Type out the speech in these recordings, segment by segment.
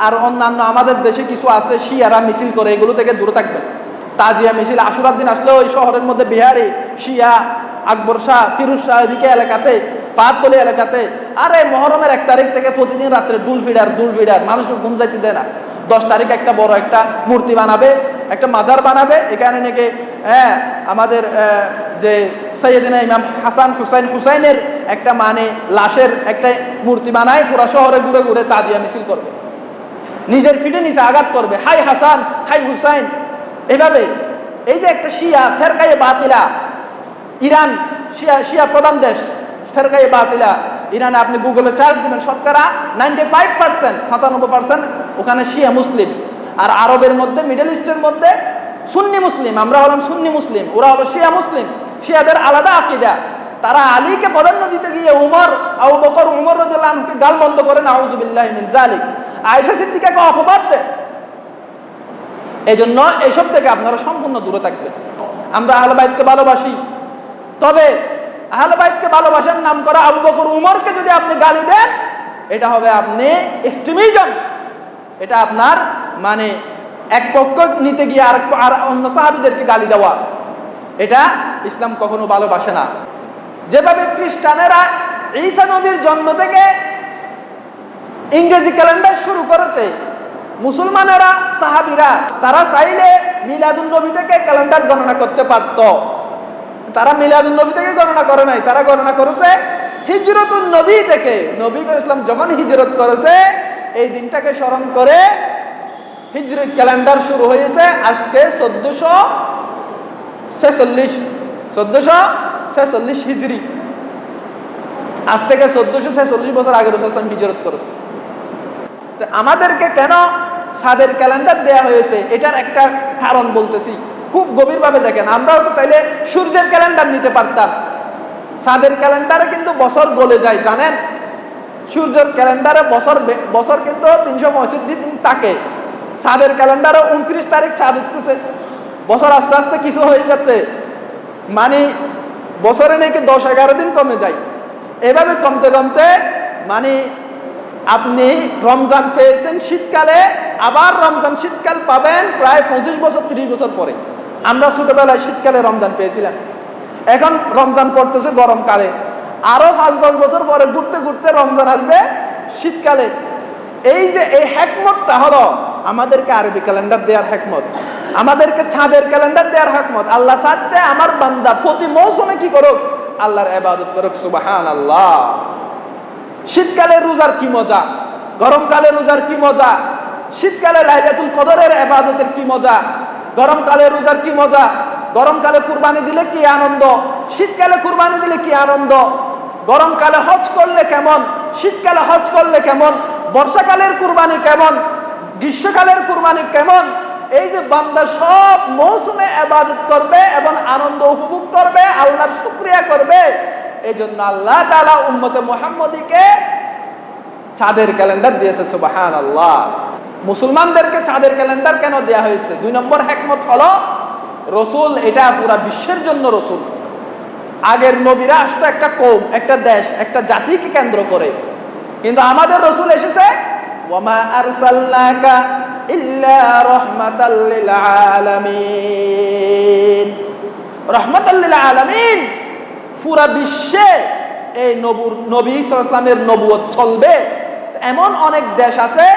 আর অন্যান্য আমাদের দেশে কিছু আছে শিয়ারা মিছিল করে, এগুলো থেকে দূরে থাকবেন। তাজিয়া মিছিল আশুরার দিন আসলে ওই শহরের মধ্যে বিহারি শিয়া, আকবর শাহ, ফিরোজ শাহ এদিকে এলাকাতে, পাহাড়তলি এলাকাতে আরে মহরমের 1 তারিখ থেকে প্রতিদিন রাত্রে দুল ফিডার মানুষকে ঘুম যাইতে দেয় না। 10 তারিখ একটা বড় একটা মূর্তি বানাবে, একটা মাজার বানাবে, এখানে নাকি আমাদের যে সৈয়দিনা ইমাম হাসান হুসাইনের একটা মানে লাশের একটা মূর্তি বানায়, পুরা শহরে ঘুরে ঘুরে তাজিয়া মিছিল করবে, নিজের পিঠে নিচে আঘাত করবে, হাই হাসান হাই হুসাইন। এভাবে এই যে একটা শিয়া ফেরকায়ে বাতিলা, ইরান শিয়া প্রধান দেশ, ফেরকায়ে বাতিলা ইরানে আপনি গুগলে চার্জ দিবেন, শতকরা 95%, 95% ওখানে শিয়া মুসলিম। আর আরবের মধ্যে, মিডল ইস্টের মধ্যে সুন্নি মুসলিম, আমরা হলাম সুন্নি মুসলিম, ওরা হলো শিয়া মুসলিম। শিয়াদের আলাদা আকীদা। তারা আলীকে প্রাধান্য দিতে গিয়ে আবু বকর, উমর রাদিয়াল্লাহু আনহুকে গালমন্দ করে, নাউযুবিল্লাহি মিন যালিক, আয়েশা সিদ্দিকাকে অপবাদ দেয়। এই জন্য এইসব থেকে আপনারা সম্পূর্ণ দূরে থাকবেন। আমরা আহলে বাইতকে ভালোবাসি, তবে আহলে বাইতকে ভালোবাসার নাম করা আবু বকর উমরকে যদি আপনি গালি দেন, এটা হবে আপনি এক্সট্রিমিজম। এটা আপনার মানে এক পক্ষ নিতে গিয়ে আর অন্য সাহাবীদেরকে গালি দেওয়া, এটা ইসলাম কখনো ভালোবাসে না। যেভাবে খ্রিস্টানেরা ঈসা নবীর জন্ম থেকে ইংরেজি ক্যালেন্ডার শুরু করেছে, মুসলমানেরা, সাহাবীরা তারা চাইলে মিলাদুন নবী থেকে ক্যালেন্ডার গণনা করতে পারত। তারা মিলাদুন নবী থেকে গণনা করে নাই, তারা গণনা করেছে হিজরতুন নবী থেকে। নবী ইসলাম যখন হিজরত করেছে, এই দিনটাকে স্মরণ করে হিজরি ক্যালেন্ডার শুরু হয়েছে আজকে 1446 হিজরি। আজ থেকে 1446 বছর আগে রাসূল সাল্লাল্লাহু আলাইহি ওয়াসাল্লাম হিজরত করেছে। আমাদেরকে কেন চাঁদের ক্যালেন্ডার দেয়া হয়েছে, এটার একটা কারণ বলতেছি, খুব গভীরভাবে দেখেন। আমরাও তো চাইলে সূর্যের ক্যালেন্ডার নিতে পারতাম। চাঁদের ক্যালেন্ডারে কিন্তু বছর গলে যায়, জানেন? সূর্যের ক্যালেন্ডারে বছর কিন্তু 365 দিন থাকে। চাঁদের ক্যালেন্ডারে 29 তারিখ চাঁদ উঠতেছে, বছর আস্তে আস্তে কিছু হয়ে যাচ্ছে, মানে বছরে নাকি 10-11 দিন কমে যায়। এভাবে কমতে কমতে মানে আপনি রমজান পেয়েছেন শীতকালে, আবার রমজান শীতকাল পাবেন প্রায় 25 বছর 30 বছর পরে। আমরা ছোটবেলায় শীতকালে রমজান পেয়েছিলাম, এখন রমজান পড়তেছে গরমকালে, আরো 5-10 বছর পরে ঘুরতে ঘুরতে রমজান আসবে শীতকালে। এই যে এই হিকমতটা হলো আমাদেরকে আরবি ক্যালেন্ডার দেওয়ার হিকমত, আমাদেরকে চাঁদের ক্যালেন্ডার দেওয়ার হিকমত। আল্লাহ চাচ্ছে আমার বান্দা প্রতি মৌসুমে কি করুক, আল্লাহর ইবাদত করুক। সুবহানাল্লাহ। শীতকালে রোজার কি মজা, গরমকালে রোজার কি মজা, শীতকালে লাইলাতুল কদরের ইবাদতের কি মজা, গরমকালে রোজার কি মজা, গরমকালে কুরবানি দিলে কি আনন্দ, শীতকালে কুরবানি দিলে কি আনন্দ, গরমকালে হজ করলে কেমন, শীতকালে হজ করলে কেমন, বর্ষাকালের কুরবানি কেমন, গ্রীষ্মকালের কুরবানি কেমন। এই যে বান্দা সব মৌসুমে ইবাদত করবে এবং আনন্দ উপভোগ করবে, আল্লাহর শুকরিয়া করবে। এই জন্য আল্লাহ তাআলা উম্মতে মুহাম্মদীকে চাঁদের ক্যালেন্ডার দিয়েছে। সুবহানাল্লাহ। মুসলমানদেরকে চাঁদের ক্যালেন্ডার কেন দেয়া হয়েছে? 2 নম্বর হিকমত হলো, রসুল এটা পুরা বিশ্বের জন্য রসুল। আগের নবীরা আসতো একটা কওম, একটা দেশ, একটা জাতিকে কেন্দ্র করে, কিন্তু আমাদের রসুল এসেছে ওয়ামা আরসালনাকা ইল্লা রাহমাতাল লিল আলামিন। রাহমাতাল লিল আলামিন। পুরা বিশ্বে এই নবী সাল্লাল্লাহু আলাইহি ওয়াসাল্লামের নবুয়ত চলবে। এমন অনেক দেশ আছে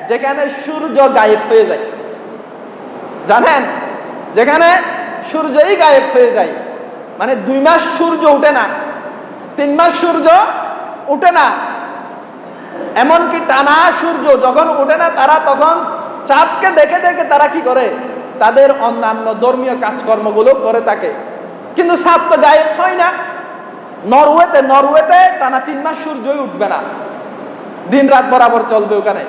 যেখানে সূর্য গায়েব হয়ে যায়, জানেন? যেখানে সূর্যই গায়েব হয়ে যায়, মানে 2 মাস সূর্য ওঠে না, 3 মাস সূর্য ওঠে না। এমনকি টানা সূর্য যখন ওঠে না, তারা তখন চাঁদকে দেখে দেখে তারা কি করে, তাদের অন্যান্য ধর্মীয় কাজকর্মগুলো করে থাকে। কিন্তু চাঁদ তো গায়েব হয় না। নরওয়েতে টানা 3 মাস সূর্যই উঠবে না, দিন রাত বরাবর চলবে ওখানে।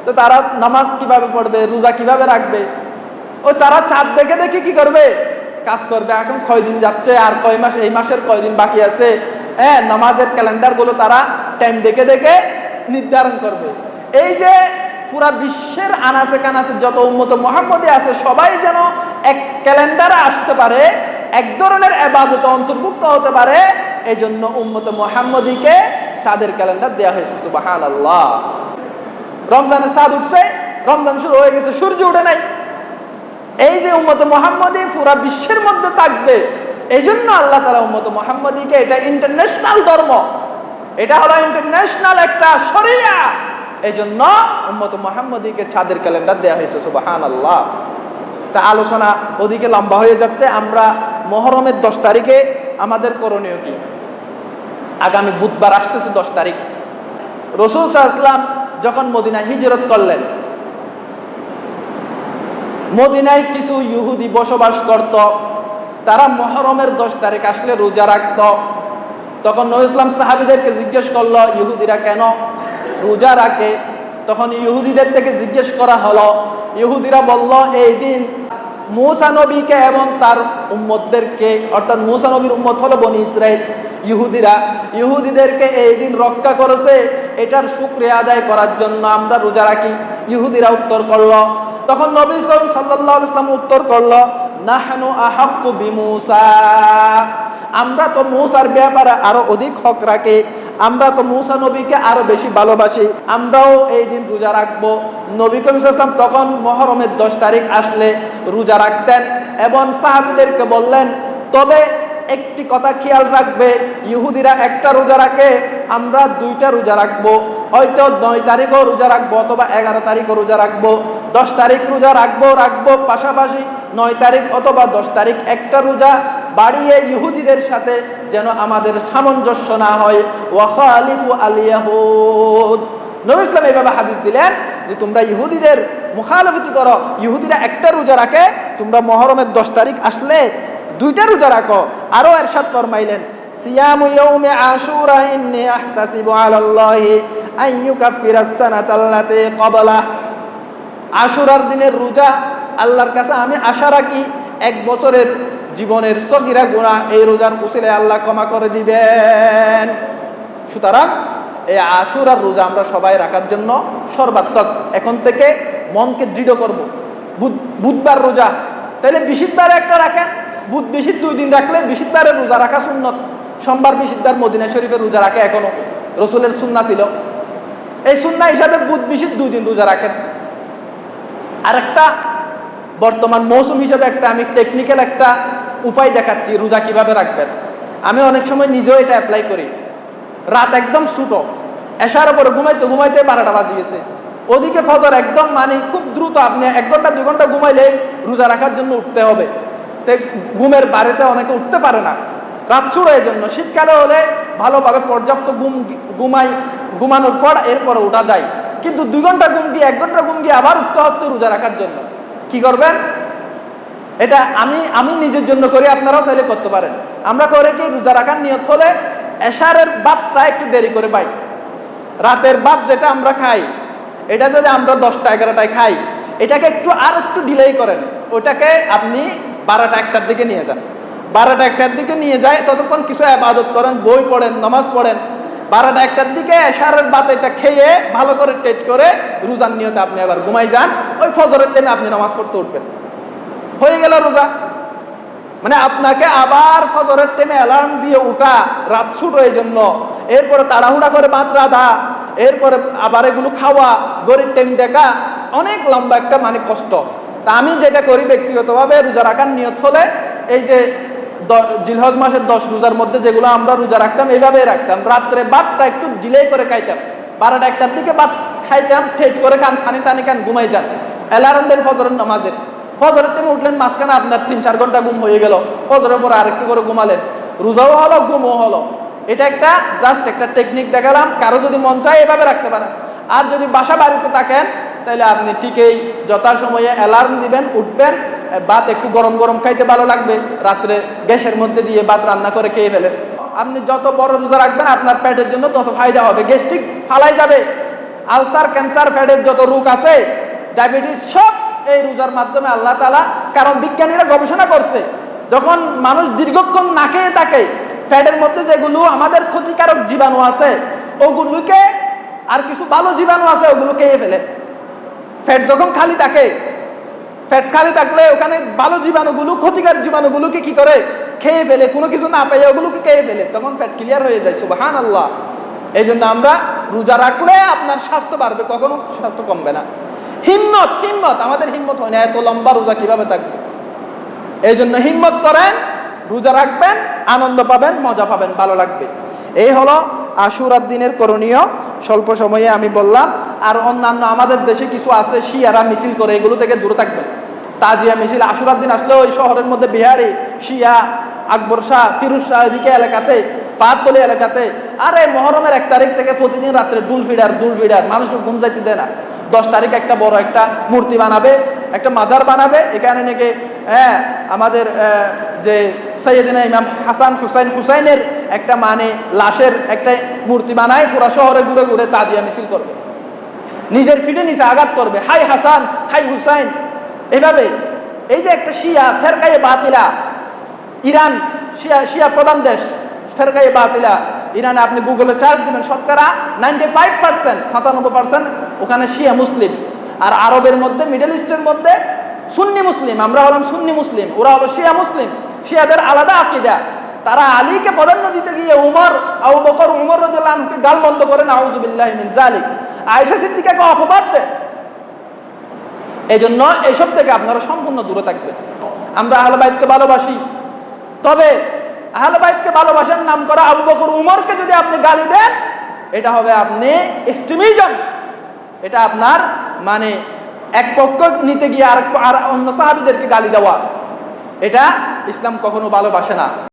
তো তারা নামাজ কিভাবে পড়বে, রোজা কিভাবে রাখবে? ও তারা চাঁদ দেখে দেখে কি করবে, কাজ করবে। এখন কয় দিন যাচ্ছে, আর কয় মাস, এই মাসের কয় দিন বাকি আছে, নামাজের ক্যালেন্ডার গুলো তারা টাইম দেখে দেখে নির্ধারণ করবে। এই যে পুরা বিশ্বের আনাচে কানাচে যত উম্মতে মুহাম্মদী আছে, সবাই যেন এক ক্যালেন্ডারে আসতে পারে, এক ধরনের ইবাদতে অন্তর্ভুক্ত হতে পারে, এই জন্য উম্মতে মুহাম্মদীকে চাঁদের ক্যালেন্ডার দেওয়া হয়েছে। সুবহানাল্লাহ। রমজানে চাঁদ উঠছে, রমজান শুরু হয়ে গেছে, সূর্য উঠে নাই। এই যে উম্মতে মুহাম্মদী পুরা বিশ্বের মধ্যে থাকবে, এই জন্য আল্লাহ তাআলা উম্মতে মুহাম্মদীকে, এটা ইন্টারন্যাশনাল ধর্ম, এটা হলো ইন্টারন্যাশনাল একটা শরিয়া, এই জন্য উম্মতে মুহাম্মদীকে চাঁদের ক্যালেন্ডার দেওয়া হয়েছে। সুবহানাল্লাহ। তা আলোচনা ওদিকে লম্বা হয়ে যাচ্ছে। আমরা মুহররমের 10 তারিখে আমাদের করণীয় কি? আগামী বুধবার আসতেছে 10 তারিখ। রাসূল সাল্লাল্লাহু আলাইহি ওয়াসাল্লাম যখন মদিনায় হিজরত করলেন, মদিনায় কিছু ইহুদি বসবাস করত, তারা মুহররমের 10 তারিখ আসলে রোজা রাখত। তখন নবী ইসলাম সাহাবীদেরকে জিজ্ঞেস করলো, ইহুদিরা কেন রোজা রাখে? তখন ইহুদিদের থেকে জিজ্ঞেস করা হলো, ইহুদিরা বলল, এই দিন মূসা নবীকে এবং তার উম্মতদেরকে, অর্থাৎ মূসা নবীর উম্মত হলো বনি ইসরাইল, ইহুদিদেরকে এই দিন রক্ষা করেছে, এটার শুকরিয়া আদায় করার জন্য আমরা রোজা রাখি। ইহুদিরা উত্তর করলো। তখন নবী সাল্লাল্লাহু আলাইহি ওয়াসাল্লাম উত্তর করলো, নাহনু আহাক্কু বিমূসা, আমরা তো মূসার ব্যাপারে আরো অধিক হক রাখি, আমরা তো মূসা নবীকে আরো বেশি ভালোবাসি, আমরাও এই দিন রোজা রাখবো। নবী করিম সাল্লাল্লাহু আলাইহি ওয়াসাল্লাম তখন মুহররমের 10 তারিখ আসলে রোজা রাখতেন এবং সাহাবীদেরকে বললেন, তবে একটি কথা খেয়াল রাখবে, ইহুদিরা একটা রোজা রাখে, আমরা 2টা রোজা রাখবো, হয়তো 9 তারিখও রোজা রাখবো অথবা 11 তারিখও রোজা রাখবো, 10 তারিখ রোজা রাখবো পাশাপাশি 9 তারিখ অথবা 10 তারিখ একটা রোজা বাড়িয়ে ইহুদিদের সাথে যেন আমাদের সামঞ্জস্য না হয়। ওয়া খালিফু আল ইয়াহুদ, নবী ইসলাম এইভাবে হাদিস দিলেন যে তোমরা ইহুদিদের মুখালফতি করো, ইহুদিরা একটা রোজা রাখে, তোমরা মুহররমের 10 তারিখ আসলে 2টা রোজা রাখো। আরো ইরশাদ ফরমাইলেন, সিয়ামু ইয়াউমি আশুরা ইন্নী আহতাসিবু আলাল্লাহি আন ইউকাফিরাস সানাতাল্লাতী ক্বাবলা, আশুরার দিনের রোজা আল্লাহর কাছে আমি আশা রাখি 1 বছরের জীবনের সগীরা গুনাহ এই রোজার উসিলায় আল্লাহ ক্ষমা করে দিবেন। সুতরাং এই আশুরার রোজা আমরা সবাই রাখার জন্য সর্বাত্মক এখন থেকে মনকে দৃঢ় করব। বুধবার রোজা, তাহলে বৃহস্পতিবার একটা রাখেন, বুধ বৃহস্পতি 2 দিন রাখলে বৃহস্পতিবারের রোজা রাখা সুন্নত। সোমবার বৃহস্পতিবার মদিনা শরীফের রোজা রাখে এখনো রাসূলের সুন্নাহ ছিল। এই সুন্নাহ হিসাবে বুধ বৃহস্পতি 2 দিন রোজা রাখেন। আরেকটা বর্তমান মৌসুম হিসাবে একটা আমি টেকনিক্যাল একটা উপায় দেখাচ্ছি রোজা কিভাবে রাখবেন। আমি অনেক সময় নিজেও এটা অ্যাপ্লাই করি। রাত একদম ছোট, এশার উপরে ঘুমাইতে 12টা বাজে গেছে, ওদিকে ফজর একদম মানে খুব দ্রুত, আপনি 1 ঘন্টা 2 ঘন্টা ঘুমাইলে রোজা রাখার জন্য উঠতে হবে। ঘুমের বাড়িতে অনেকে উঠতে পারে না, রাত ছোট। এই জন্য শীতকালে হলে ভালোভাবে পর্যাপ্ত ঘুমানোর পর এরপরে উঠা যায়, কিন্তু 2 ঘন্টা ঘুম দিয়ে 1 ঘন্টা ঘুম দিয়ে আবার উঠতে হচ্ছে রোজা রাখার জন্য। কি করবেন? এটা আমি নিজের জন্য করি, আপনারাও চাইলে করতে পারেন। আমরা করে কি, রোজা রাখার নিয়ত হলে এশারের বাদটা একটু দেরি করে পাই, রাতের বাদ যেটা আমরা খাই এটা যদি আমরা 10টা 11টায় খাই, এটাকে আর একটু ডিলে করেন, ওটাকে আপনি 12টা 1টার দিকে নিয়ে যান। 12টা 1টার দিকে নিয়ে যায়, ততক্ষণ কিছু ইবাদত করেন, বই পড়েন, নামাজ পড়েন। 12টা 1টার দিকে এশারের বাদ এটা খেয়ে ভালো করে টেট করে রোজার নিয়তে আপনি আবার ঘুমাই যান, ওই ফজরের টাইমে আপনি নামাজ পড়তে উঠবেন, হয়ে গেল রোজা। মানে আপনাকে আবার ফজরের টাইমে অ্যালার্ম দিয়ে উঠা রাত ছোট এই জন্য, এরপরে তাড়াহুড়া করে ভাত রাধা, এরপরে আবার এগুলো খাওয়া, গরিব টাইম দেখা, অনেক লম্বা একটা মানে কষ্ট। তা আমি যেটা করি ব্যক্তিগতভাবে, রোজা রাখার নিয়ত হলে এই যে জিলহজ মাসের 10 রোজার মধ্যে যেগুলো আমরা রোজা রাখতাম এইভাবেই রাখতাম, রাত্রে ভাতটা একটু ডিলে করে খাইতাম, 12টা 1টার দিকে ভাত খাইতাম, ঠেট করে টানি ঘুমাই যান, অ্যালার্ম দেন ফজরের নামাজের। ফজরের টাইমে উঠলেন, মাঝখানে আপনার 3-4 ঘন্টা ঘুম হয়ে গেল, ফজরের পরে আরেকটু করে ঘুমালেন, রোজাও হলো ঘুমও হলো। এটা একটা জাস্ট একটা টেকনিক দেখালাম, কারো যদি মন চায় এভাবে রাখতে পারেন। আর যদি বাসা বাড়িতে থাকেন তাহলে আপনি ঠিকই যথাসময়ে অ্যালার্ম দিবেন, উঠবেন, ভাত একটু গরম গরম খাইতে ভালো লাগবে, রাত্রে গ্যাসের মধ্যে দিয়ে ভাত রান্না করে খেয়ে ফেলেন। আপনি যত বড় রোজা রাখবেন আপনার পেটের জন্য তত ফায়দা হবে, গ্যাস্ট্রিক ফালাই যাবে, আলসার, ক্যান্সার, পেটের যত রোগ আছে, ডায়াবেটিস, সব এই রোজার মাধ্যমে আল্লাহ তাআলা, কারণ বিজ্ঞানীরা গবেষণা করছে, যখন মানুষ দীর্ঘক্ষণ না খেয়ে থাকে, পেটের মধ্যে যেগুলো আমাদের ক্ষতিকারক জীবাণু আছে ওগুলোকে, আর কিছু ভালো জীবাণু আছে ওগুলো খেয়ে ফেলে। পেট যখন খালি থাকে, পেট খালি থাকলে ওখানে ভালো জীবাণুগুলো, ক্ষতিকারক জীবাণুগুলোকে কি করে খেয়ে ফেলে, কোনো কিছু না পেয়ে ওগুলোকে খেয়ে ফেলে, তখন পেট ক্লিয়ার হয়ে যায়। সুবহানাল্লাহ। এই জন্য আমরা রোজা রাখলে আপনার স্বাস্থ্য বাড়বে, কখনো স্বাস্থ্য কমবে না। হিম্মত হিম্মত, আমাদের হিম্মত হয় না, এত লম্বা রোজা কিভাবে থাকবে? এই জন্য হিম্মত করেন, রোজা রাখবেন, আনন্দ পাবেন, মজা পাবেন, ভালো লাগবে। এই হলো আশুরার দিনের করণীয়। স্বল্প সময়ে আমি বললাম। আর অন্যান্য আমাদের দেশে কিছু আছে, শিয়ারা মিছিল করে, এগুলো থেকে দূরে থাকবেন। তাজিয়া মিছিল আশুরার দিন আসলে ওই শহরের মধ্যে বিহারি, শিয়া, আকবর শাহ, ফিরোজ শাহ, এদিকে এলাকাতে, পাহাড়তলি এলাকাতে, আরে মহরমের 1 তারিখ থেকে প্রতিদিন রাত্রে ডুল ফিডার, মানুষকে ঘুম যাইতে দেয় না। 10 তারিখ একটা বড় একটা মূর্তি বানাবে, একটা মাজার বানাবে, এখানে নাকি আমাদের যে সৈয়দিনা ইমাম হাসান হুসাইনের একটা মানে লাশের একটা মূর্তি বানায়, পুরো শহরে ঘুরে ঘুরে তাজিয়া মিছিল করবে, নিজের পিঠে নিচে আঘাত করবে, হাই হাসান, হাই হুসাইন। এভাবে এই যে একটা শিয়া ফেরকায়ে বাতিলা, ইরান শিয়া প্রধান দেশ, ফেরকায়ে বাতিলা ইরানে আপনি গুগলে সার্চ দিবেন, শতকরা 95%, 95% ওখানে শিয়া মুসলিম। আর আরবের মধ্যে, মিডল ইস্টের মধ্যে সুন্নি মুসলিম, আমরা হলাম সুন্নি মুসলিম, ওরা হলো শিয়া মুসলিম। শিয়াদের আলাদা আকীদা। তারা আলীকে প্রাধান্য দিতে গিয়ে আবু বকর উমর রাদিয়াল্লাহু আনহুকে গালমন্দ করে, নাউযু বিল্লাহি মিন যালিক। আয়েশা সিদ্দিকাকে অপবাদ দেয়। এই জন্য এইসব থেকে আপনারা সম্পূর্ণ দূরে থাকবেন। আমরা আহলে বাইতকে ভালোবাসি, তবে আহলে বাইতকে ভালোবাসার নাম করা আবু বকর উমরকে যদি আপনি গালি দেন, এটা হবে আপনি এক্সট্রিমিজম। এটা আপনার মানে এক পক্ষ নিতে গিয়ে আর অন্য সাহাবীদেরকে গালি দেওয়া। এটা ইসলাম কখনো ভালোবাসে না।